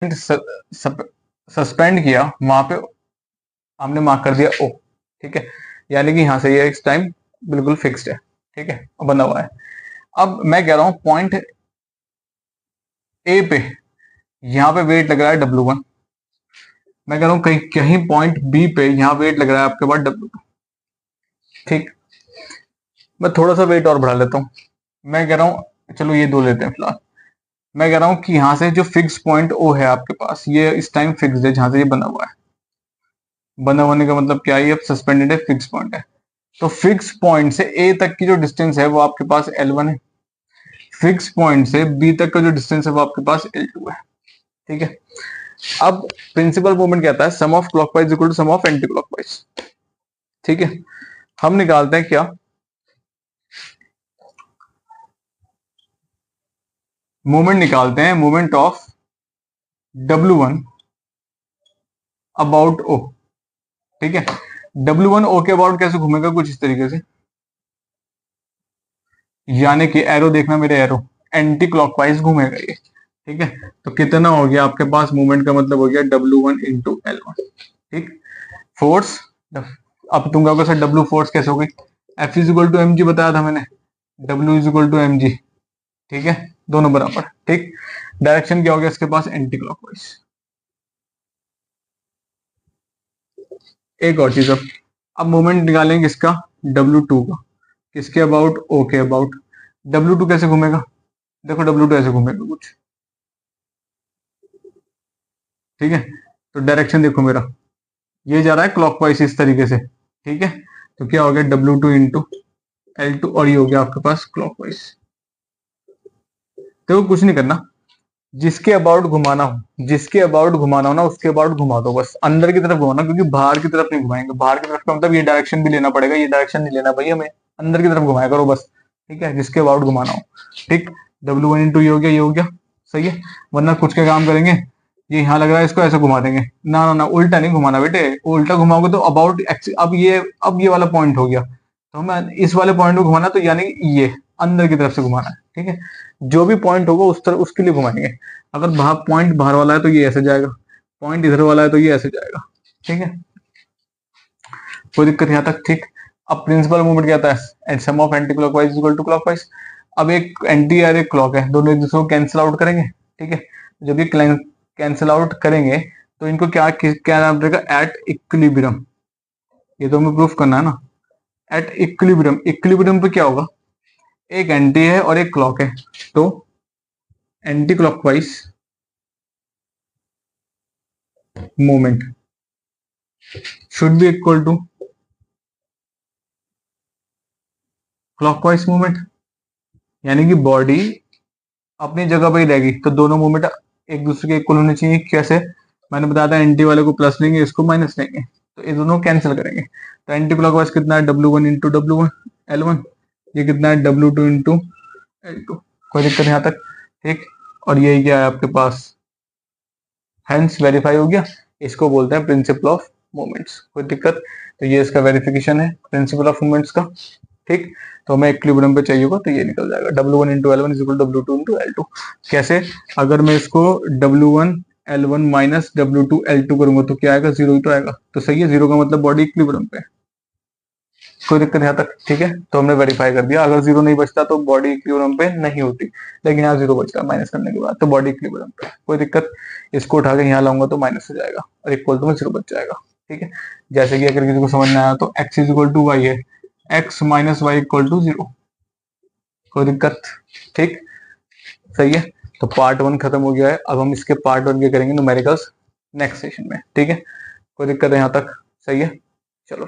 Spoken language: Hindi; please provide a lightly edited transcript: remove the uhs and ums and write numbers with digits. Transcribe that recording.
सस्पेंड किया वहां पे हमने मार्क कर दिया ओ, ठीक है, यानी कि यहां से ये इस टाइम बिल्कुल फिक्स्ड है, ठीक है, बना हुआ है। अब मैं कह रहा हूं पॉइंट ए पे यहां पे वेट लग रहा है W1, मैं कह रहा हूं कहीं कहीं पॉइंट बी पे यहां वेट लग रहा है आपके पास W2, ठीक। मैं थोड़ा सा वेट और बढ़ा लेता हूं, मैं कह रहा हूं चलो ये दो लेते हैं फिलहाल। मैं कह रहा हूं कि यहां से जो फिक्स पॉइंट ओ है आपके पास, ये इस टाइम फिक्स्ड है जहां से ये बना हुआ है। बना होने का मतलब क्या है, ये सस्पेंडेड है, फिक्स पॉइंट है। तो फिक्स पॉइंट से ए तक की जो डिस्टेंस है वो आपके पास L1 है, फिक्स पॉइंट से बी तक का जो डिस्टेंस है वो आपके पास L2 है, ठीक है। अब प्रिंसिपल मूवमेंट कहता है sum of clockwise equal to sum of anti clockwise, ठीक है। हम निकालते हैं क्या, मूवमेंट निकालते हैं, movement of W1 about O, ठीक है। W1 O के अबाउट कैसे घूमेगा, कुछ इस तरीके से, यानी कि एरो देखना मेरे एरो एंटी क्लॉकवाइज घूमेगा ये, ठीक है। तो कितना हो गया आपके पास मूवमेंट का मतलब हो गया W1 इंटू L1, ठीक। फोर्स, अब तुम कहोगे सर W फोर्स कैसे हो गई, F is equal to mg बताया था मैंने, W is equal to mg, ठीक है, दोनों बराबर, ठीक। डायरेक्शन क्या हो गया इसके पास, एंटी क्लॉकवाइज। एक और चीज, अब मोमेंट निकालेंगे किसका, W2 का, किसके अबाउट, O के अबाउट। W2 कैसे घूमेगा, देखो W2 ऐसे घूमेगा कुछ, ठीक है। तो डायरेक्शन देखो मेरा, ये जा रहा है क्लॉकवाइज इस तरीके से, ठीक है। तो क्या हो गया W2 इंटू L2, और ये हो गया आपके पास क्लॉकवाइज। देखो कुछ नहीं करना, जिसके अबाउट घुमाना हो, जिसके अबाउट घुमाना हो ना उसके अबाउट घुमा दो, बस अंदर की तरफ घुमाना, क्योंकि बाहर की तरफ नहीं घुमाएंगे। बाहर की तरफ का मतलब ये डायरेक्शन भी लेना पड़ेगा, ये डायरेक्शन नहीं लेना भाई हमें, अंदर की तरफ घुमाया करो बस, ठीक है, जिसके अबाउट घुमाना हो, ठीक। W1 इंटू ये हो गया, ये हो गया, सही है। वरना कुछ क्या काम करेंगे, ये यहाँ लग रहा है इसको ऐसे घुमा देंगे, ना ना ना, उल्टा नहीं घुमाना बेटे, उल्टा घुमाओगे तो अबाउट, अब ये वाला पॉइंट हो गया, तो हमें इस वाले पॉइंट को घुमाना, तो यानी ये अंदर की तरफ से घुमाना है, ठीक है। जो भी पॉइंट होगा उस तरह उसके लिए घुमाएंगे। अगर बाहर पॉइंट बाहर वाला है तो ये ऐसे जाएगा, पॉइंट इधर वाला है तो ये ऐसे जाएगा, ठीक है, कोई दिक्कत यहाँ तक, ठीक। अब प्रिंसिपल मूवमेंट क्या आता है, and sum of anti clockwise equal to clockwise. अब एक एंटी और एक क्लॉक है, दोनों एक दूसरे को कैंसिल आउट करेंगे, ठीक है। जब ये कैंसिल आउट करेंगे तो इनको क्या क्या नाम रहेगा, एट इक्विलिब्रियम, ये तो हमें प्रूफ करना है ना। एट इक्विलिब्रियम, इक्विलिब्रियम पे क्या होगा, एक एंटी है और एक क्लॉक है, तो anti clockwise movement should be equal to clockwise movement, यानी कि बॉडी अपनी जगह पर ही रहेगी, तो दोनों मूवमेंट एक दूसरे के इक्वल होने चाहिए। कैसे, मैंने बताया था एंटी वाले को प्लस लेंगे, इसको माइनस लेंगे, तो ये दोनों कैंसिल करेंगे। तो एंटी क्लॉकवाइज कितना है, W1 इंटू W1 L1, ये कितना है W2 इंटू L2, कोई दिक्कत यहाँ तक, ठीक। और यही क्या है आपके पास, हेंस वेरीफाई हो गया, इसको बोलते हैं प्रिंसिपल ऑफ मूवमेंट्स, कोई दिक्कत। तो ये इसका वेरिफिकेशन है प्रिंसिपल ऑफ मूवमेंट्स का, ठीक। तो हमें इक्विलिब्रियम पे चाहिए होगा, तो ये निकल जाएगा W1 into L1 is equal W2 into L2। कैसे, अगर मैं इसको W1 L1 minus W2 L2 करूंगा तो क्या आएगा, जीरो ही तो आएगा, तो सही है, जीरो का मतलब बॉडी इक्विलिब्रियम पे, कोई दिक्कत यहाँ तक, ठीक है। तो हमने वेरीफाई कर दिया, अगर जीरो नहीं बचता तो बॉडी इक्विलिब्रियम पे नहीं होती, लेकिन यहाँ जीरो बच रहा माइनस करने के बाद, तो बॉडी इक्विलिब्रियम पे, कोई दिक्कत। इसको उठा के यहाँ लाऊंगा तो माइनस हो जाएगा और इक्वल टू में जीरो बच जाएगा, ठीक है। जैसे कि अगर किसी को समझ में आया तो x is equal to Y है, x minus Y equal to zero, कोई दिक्कत, ठीक, सही है। तो पार्ट 1 खत्म हो गया है, अब हम इसके पार्ट 1 के करेंगे न्यूमेरिकल्स नेक्स्ट सेशन में, ठीक है, कोई दिक्कत है यहाँ तक, सही है, चलो फिर।